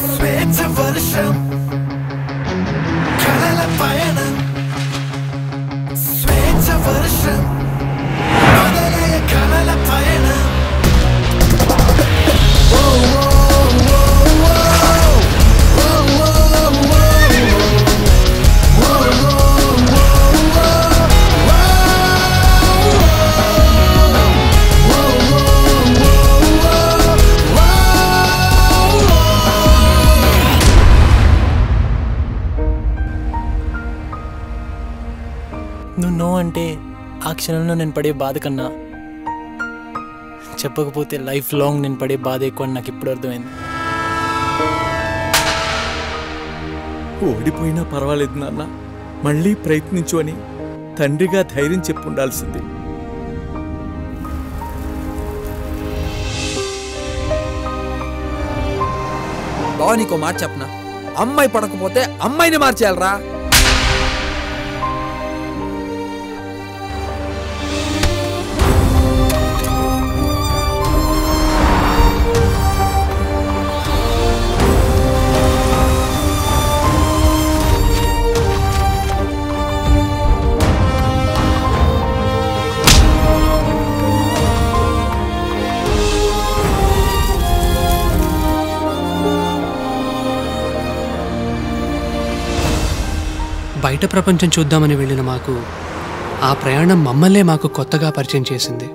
స్వేచ్ఛ వర్షం కలల పయనం స్వేచ్ఛ వర్షం మొదలయ్య కలల పయనం నువ్వు నో అంటే ఆ క్షణంలో నేను పడే బాధ కన్నా చెప్పకపోతే లైఫ్ లాంగ్ నేను పడే బాధ ఎక్కువ అని నాకు ఇప్పుడు అర్థమైంది. ఓడిపోయినా పర్వాలేదు నాన్న, మళ్ళీ ప్రయత్నించు అని తండ్రిగా ధైర్యం చెప్పుండాల్సింది. బావ నీకో మాట చెప్పనా, అమ్మాయి పడకపోతే అమ్మాయిని మార్చేయాలరా. బయట ప్రపంచం చూద్దామని వెళ్ళిన మాకు ఆ ప్రయాణం మమ్మల్నే మాకు కొత్తగా పరిచయం చేసింది.